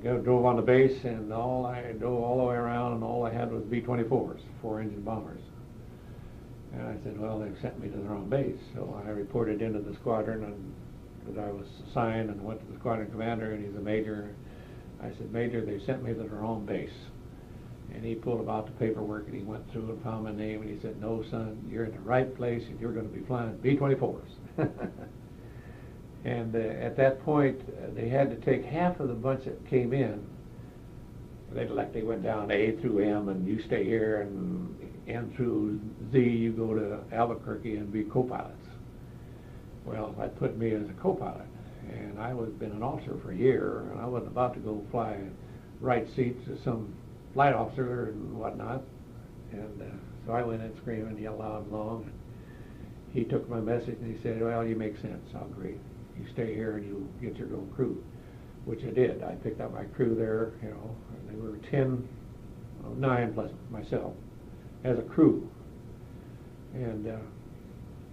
drove on the base, and I drove all the way around, and all I had was B-24s, 4-engine bombers. And I said, well, they've sent me to the wrong base. So I reported into the squadron that I was assigned, and went to the squadron commander, and he's a major. I said, Major, they sent me to the wrong base. And he pulled out the paperwork, and he went through and found my name, and he said, no, son, you're in the right place, and you're going to be flying B-24s. And at that point, they had to take half of the bunch that came in. They went down A through M, and you stay here, and N through Z, you go to Albuquerque and be co-pilots. Well, that put me as a co-pilot, and I was been an officer for a year, and I wasn't about to go fly right seats to some flight officer and whatnot. And so I went in screaming, yelled loud and long. And he took my message and he said, well, you make sense. I'll agree. You stay here and you get your own crew, which I did. I picked up my crew there, you know, and they were 9 plus myself as a crew. And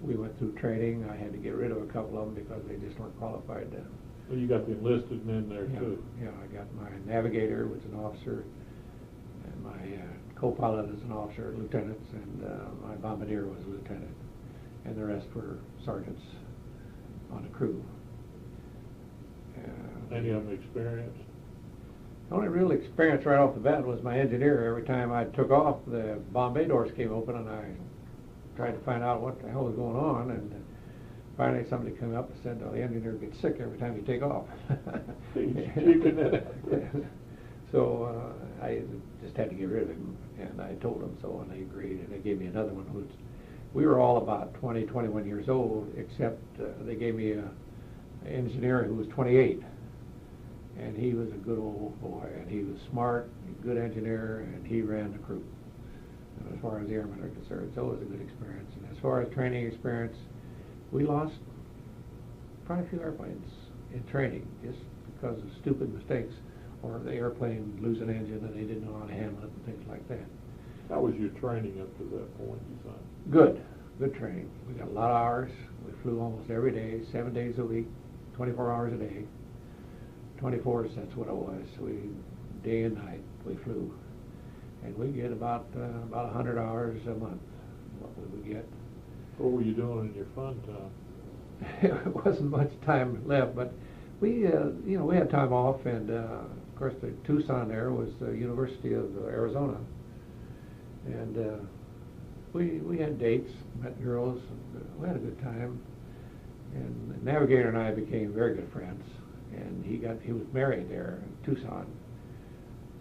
we went through training. I had to get rid of a couple of them because they just weren't qualified to. Well, you got the enlisted men there too. Yeah, I got my navigator, was an officer, and my co-pilot is an officer, lieutenants, and my bombardier was a lieutenant, and the rest were sergeants on the crew. Any of them experienced? The only real experience right off the bat was my engineer. Every time I took off, the Bombay doors came open, and I tried to find out what the hell was going on, and finally somebody came up and said, well, the engineer gets sick every time you take off. So I just had to get rid of him, and I told them so, and they agreed, and they gave me another one. We were all about 20, 21 years old, except they gave me an engineer who was 28, and he was a good old boy, and he was smart, a good engineer, and he ran the crew as far as the airmen are concerned. So it was a good experience. And as far as training experience, we lost quite a few airplanes in training just because of stupid mistakes, or the airplane lose an engine and they didn't know how to handle it and things like that. How was your training up to that point, you think? Good training. We got a lot of hours. We flew almost every day, 7 days a week, 24 hours a day. 24s, that's what it was. Day and night we flew. And we get about 100 hours a month, what we would get. What were you doing in your fun time? It wasn't much time left, but we had time off, and of course the Tucson there was the University of Arizona, and we had dates, met girls, and we had a good time. And the navigator and I became very good friends, and he was married there in Tucson.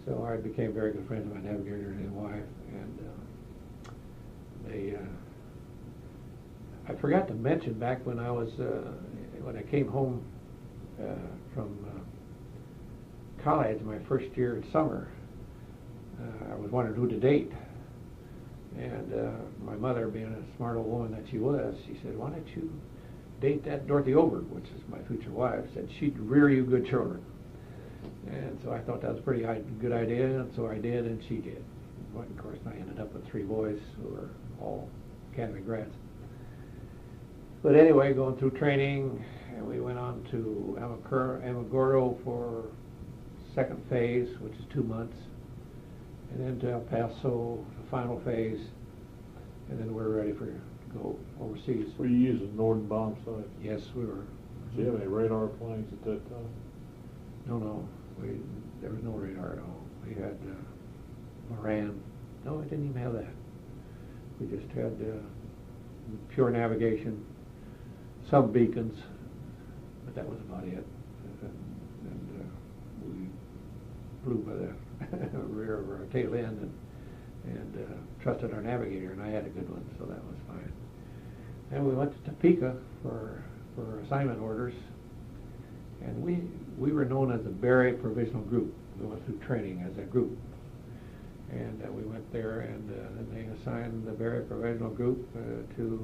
So I became very good friends with my navigator and his wife, and I forgot to mention back when when I came home from college, my first year in summer, I was wondering who to date, and my mother, being a smart old woman that she was, she said, why don't you date that Dorothy Oberg, which is my future wife, said she'd rear you good children. And so I thought that was a pretty good idea, and so I did, and she did. But of course, I ended up with 3 boys who were all academy grads. But anyway, going through training, and we went on to Alamogordo for second phase, which is 2 months, and then to El Paso, the final phase, and then we're ready to go overseas. Were you using Norden bomb sights? Yes, we were. Did you have any radar planes at that time? No. There was no radar at all. We had Moran. No, I didn't even have that. We just had pure navigation, some beacons, but that was about it. And we flew by the rear of our tail end and trusted our navigator, and I had a good one, so that was fine. And we went to Topeka for assignment orders, and we were known as the Berry Provisional Group. We went through training as a group, and we went there, and then they assigned the Berry Provisional Group to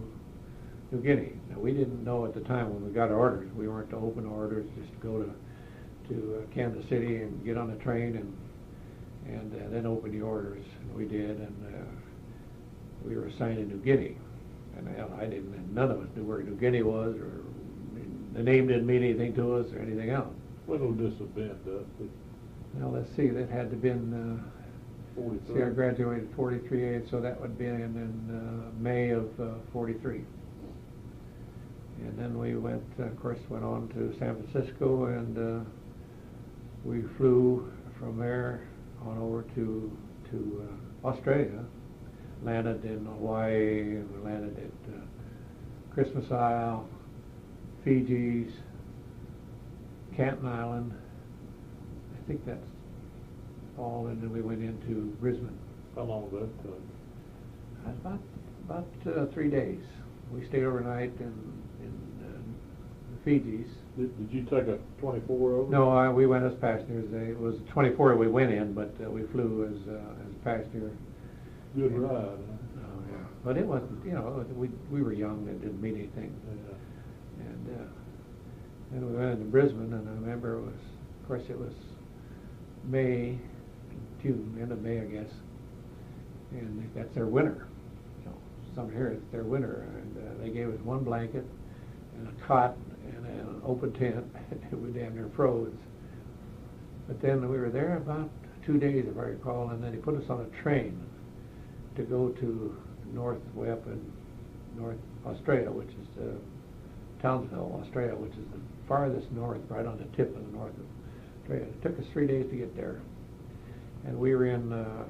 New Guinea. Now, we didn't know at the time when we got our orders. We weren't to open orders, just to go to Kansas City and get on the train and then open the orders. And we did, and we were assigned to New Guinea. And I didn't. None of us knew where New Guinea was, or the name didn't mean anything to us, or anything else. When would this have been, Dusty? Well, let's see, that had to been, see, I graduated 43, so that would be in May of 43. And then we went, of course, went on to San Francisco, and we flew from there on over to Australia, landed in Hawaii, and we landed at Christmas Isle, Fiji's, Canton Island. I think that's all, and then we went into Brisbane. How long was that took? About 3 days. We stayed overnight in the Fiji's. Did you take a 24 over? No, we went as passengers. It was 24 we went in, but we flew as passenger. Good and, ride, huh? Oh yeah, but it wasn't. You know, we were young and didn't mean anything. Yeah. And then we went into Brisbane, and I remember it was, of course, it was May, June, end of May, I guess. And that's their winter. You know, summer here, it's their winter, and they gave us one blanket and a cot and an open tent. We damn near froze. But then we were there about 2 days, if I recall, and then he put us on a train to go to North Webb in North Australia, which is Townsville, Australia, which is the farthest north, right on the tip of the north of Australia. It took us 3 days to get there. And we were in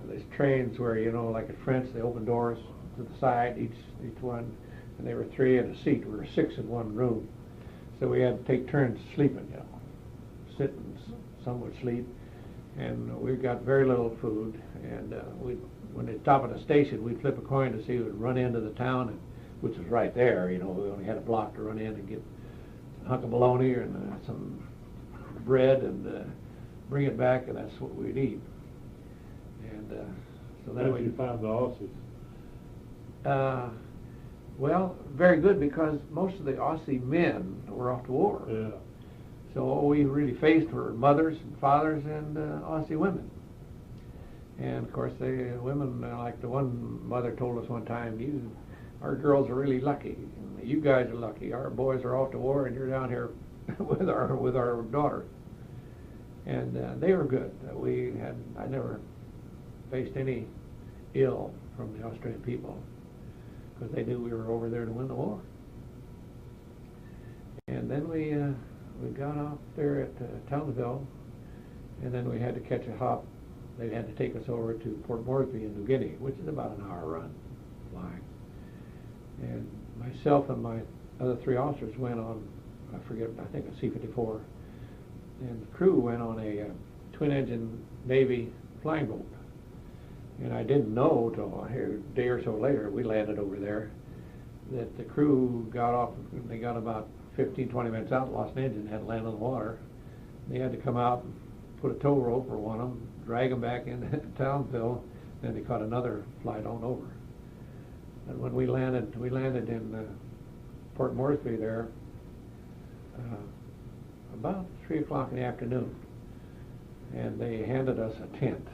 these trains where, you know, like at French, they open doors to the side, each one, and there were 3 in a seat. We were 6 in one room. So we had to take turns sleeping, you know, sit and some would sleep. And we got very little food, and when they stop at a station, we'd flip a coin to see who would run into the town, which was right there. You know, we only had a block to run in and get a hunk of bologna and some bread and bring it back, and that's what we'd eat. And so How did you find the Aussies? Well, very good, because most of the Aussie men were off to war. Yeah. So all we really faced were mothers and fathers and Aussie women. And of course, the women, like the one mother told us one time, our girls are really lucky. You guys are lucky. Our boys are off to war, and you're down here with our daughter. And they were good. I never faced any ill from the Australian people, because they knew we were over there to win the war. And then we got off there at Townsville, and then we had to catch a hop. They had to take us over to Port Moresby in New Guinea, which is about an hour run flying. And myself and my other 3 officers went on, I think a C-54, and the crew went on a twin-engine Navy flying boat. And I didn't know till a day or so later, we landed over there, that the crew got off. They got about 15, 20 minutes out, lost an engine, had to land on the water. They had to come out and put a tow rope over one of them, drag them back into Townsville, then they caught another flight on over. And when we landed in Port Moresby there about 3 o'clock in the afternoon, and they handed us a tent.